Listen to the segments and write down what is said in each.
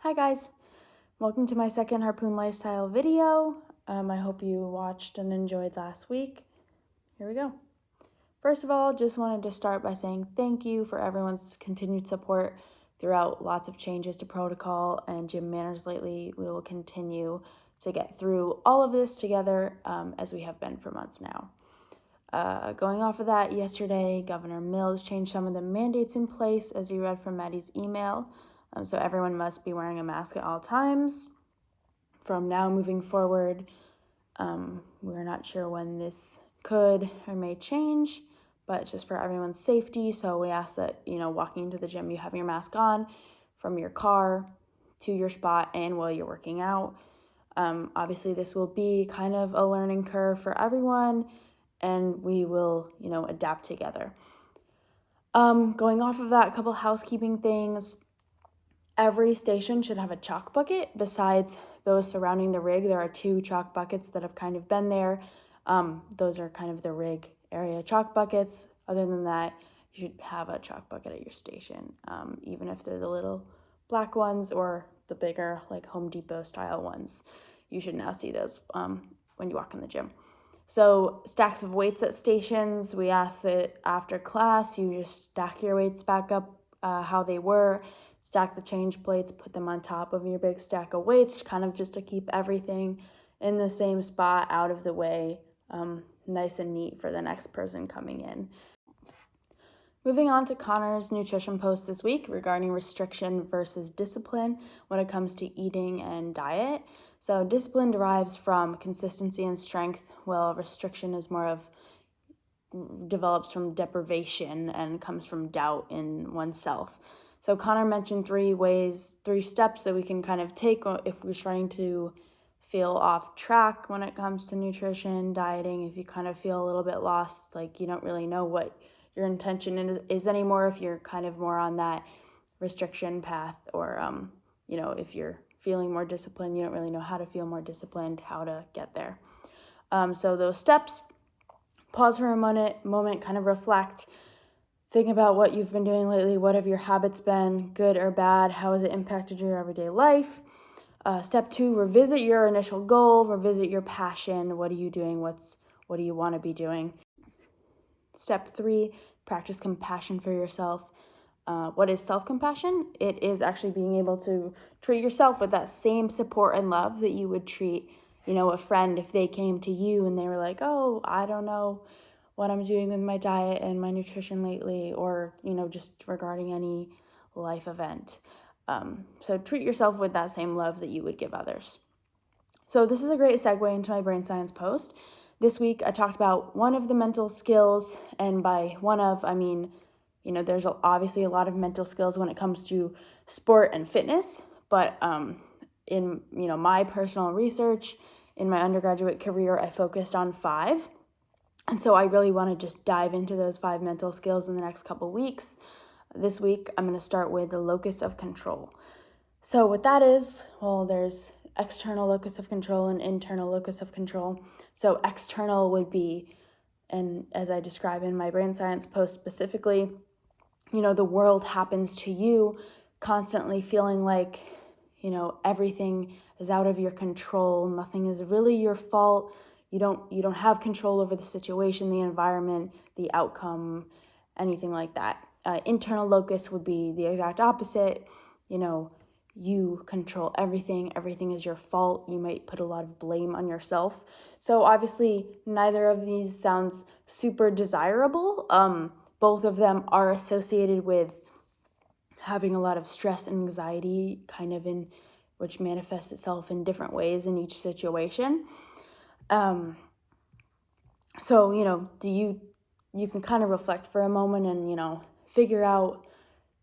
Hi guys, welcome to my second Harpoon lifestyle video. I hope you watched and enjoyed last week. Here we go. First of all, just wanted to start by saying thank you for everyone's continued support throughout lots of changes to protocol and gym manners lately. We will continue to get through all of this together as we have been for months now. Going off of that, yesterday, Governor Mills changed some of the mandates in place, as you read from Maddie's email. So everyone must be wearing a mask at all times. From now moving forward, we're not sure when this could or may change, but just for everyone's safety. So we ask that, walking into the gym, you have your mask on from your car to your spot and while you're working out. Obviously, this will be kind of a learning curve for everyone, and we will, adapt together. Going off of that, a couple housekeeping things. Every station should have a chalk bucket. Besides those surrounding the rig, there are 2 chalk buckets that have kind of been there. Those are kind of the rig area chalk buckets. Other than that, you should have a chalk bucket at your station, even if they're the little black ones or the bigger, like Home Depot style ones. You should now see those when you walk in the gym. So stacks of weights at stations, we ask that after class, you just stack your weights back up how they were. Stack the change plates, put them on top of your big stack of weights, kind of just to keep everything in the same spot, out of the way, nice and neat for the next person coming in. Moving on to Connor's nutrition post this week regarding restriction versus discipline when it comes to eating and diet. So discipline derives from consistency and strength, while restriction is develops from deprivation and comes from doubt in oneself. So Connor mentioned 3 steps that we can kind of take if we're trying to feel off track when it comes to nutrition, dieting, if you kind of feel a little bit lost, like you don't really know what your intention is anymore, if you're kind of more on that restriction path, or, if you're feeling more disciplined, you don't really know how to feel more disciplined, how to get there. So those steps, pause for a moment, kind of reflect. Think about what you've been doing lately. What have your habits been, good or bad? How has it impacted your everyday life? Step 2, revisit your initial goal, revisit your passion. What are you doing? What do you want to be doing? Step 3, practice compassion for yourself. What is self-compassion? It is actually being able to treat yourself with that same support and love that you would treat, a friend if they came to you and they were like, oh, I don't know what I'm doing with my diet and my nutrition lately, or, just regarding any life event. So treat yourself with that same love that you would give others. So this is a great segue into my brain science post. This week I talked about one of the mental skills, and by one of, I mean, there's obviously a lot of mental skills when it comes to sport and fitness, but in, my personal research, in my undergraduate career, I focused on 5. And so I really want to just dive into those 5 mental skills in the next couple weeks. This week, I'm going to start with the locus of control. So what that is, well, there's external locus of control and internal locus of control. So external would be, and as I describe in my brain science post specifically, the world happens to you, constantly feeling like, everything is out of your control. Nothing is really your fault. You don't have control over the situation, the environment, the outcome, anything like that. Internal locus would be the exact opposite. You control everything. Everything is your fault. You might put a lot of blame on yourself. So obviously, neither of these sounds super desirable. Both of them are associated with having a lot of stress and anxiety, which manifests itself in different ways in each situation. So, you can kind of reflect for a moment and, figure out,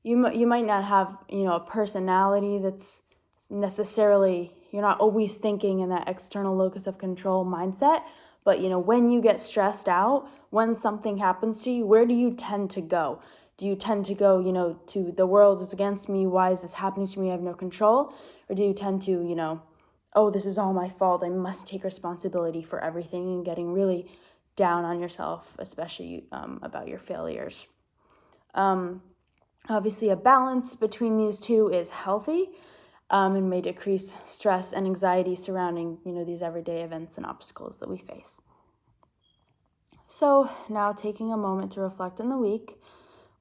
you might not have, a personality that's necessarily, you're not always thinking in that external locus of control mindset, but, when you get stressed out, when something happens to you, where do you tend to go? Do you tend to go, to the world is against me, why is this happening to me, I have no control? Or do you tend to, oh, this is all my fault, I must take responsibility for everything, and getting really down on yourself, especially about your failures. Obviously, a balance between these two is healthy. and may decrease stress and anxiety surrounding, these everyday events and obstacles that we face. So now taking a moment to reflect on the week.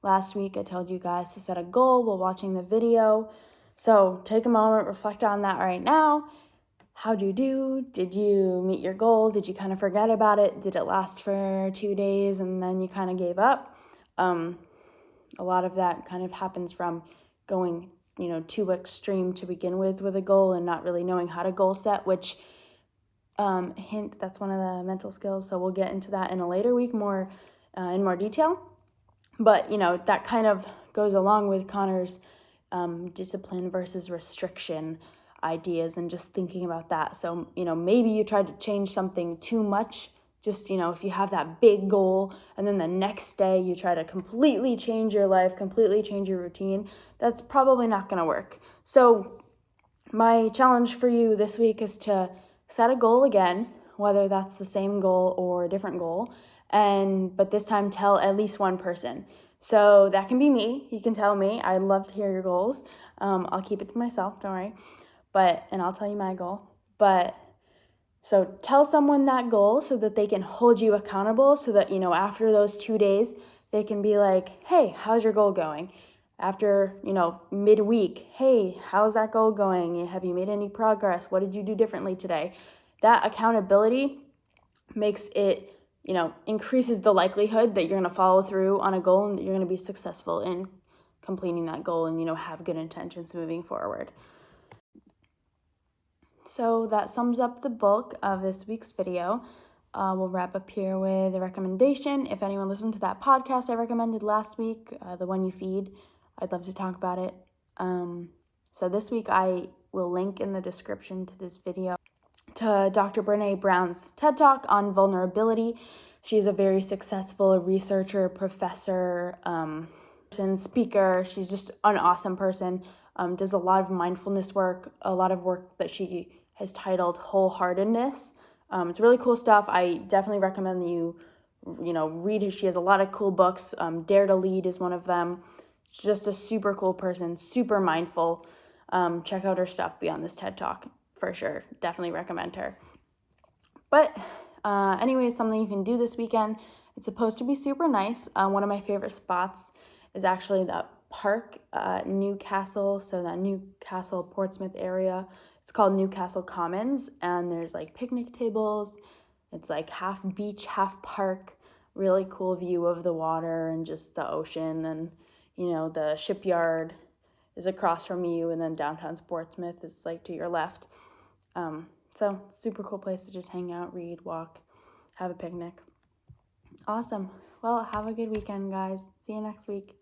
Last week I told you guys to set a goal while watching the video. So take a moment, reflect on that right now. How'd you do? Did you meet your goal? Did you kind of forget about it? Did it last for 2 days and then you kind of gave up? A lot of that kind of happens from going, too extreme to begin with a goal and not really knowing how to goal set, which hint, that's one of the mental skills. So we'll get into that in a later week in more detail. But, that kind of goes along with Connor's discipline versus restriction ideas and just thinking about that. So, maybe you tried to change something too much. Just, if you have that big goal and then the next day you try to completely change your life, completely change your routine, that's probably not going to work. So my challenge for you this week is to set a goal again, whether that's the same goal or a different goal, but this time tell at least one person. So that can be me. You can tell me. I'd love to hear your goals. I'll keep it to myself, don't worry. And I'll tell you my goal. So tell someone that goal so that they can hold you accountable, so that, after those 2 days, they can be like, hey, how's your goal going? After, midweek, hey, how's that goal going? Have you made any progress? What did you do differently today? That accountability makes it, increases the likelihood that you're going to follow through on a goal and that you're going to be successful in completing that goal and, have good intentions moving forward. So that sums up the bulk of this week's video. We'll wrap up here with a recommendation. If anyone listened to that podcast I recommended last week, the one you feed, I'd love to talk about it. So this week I will link in the description to this video to Dr. Brene Brown's TED Talk on vulnerability. She's a very successful researcher, professor, speaker. She's just an awesome person. Does a lot of mindfulness work, a lot of work that she has titled Wholeheartedness. It's really cool stuff. I definitely recommend that you read it. She has a lot of cool books. Dare to Lead is one of them. She's just a super cool person, super mindful. Check out her stuff beyond this TED Talk for sure. Definitely recommend her. But anyways, something you can do this weekend. It's supposed to be super nice. One of my favorite spots is actually the park, Newcastle, so that Newcastle, Portsmouth area. It's called Newcastle Commons, and there's like picnic tables. It's like half beach, half park. Really cool view of the water and just the ocean, and the shipyard is across from you, and then downtown Portsmouth is like to your left. So super cool place to just hang out, read, walk, have a picnic. Awesome. Well, have a good weekend, guys. See you next week.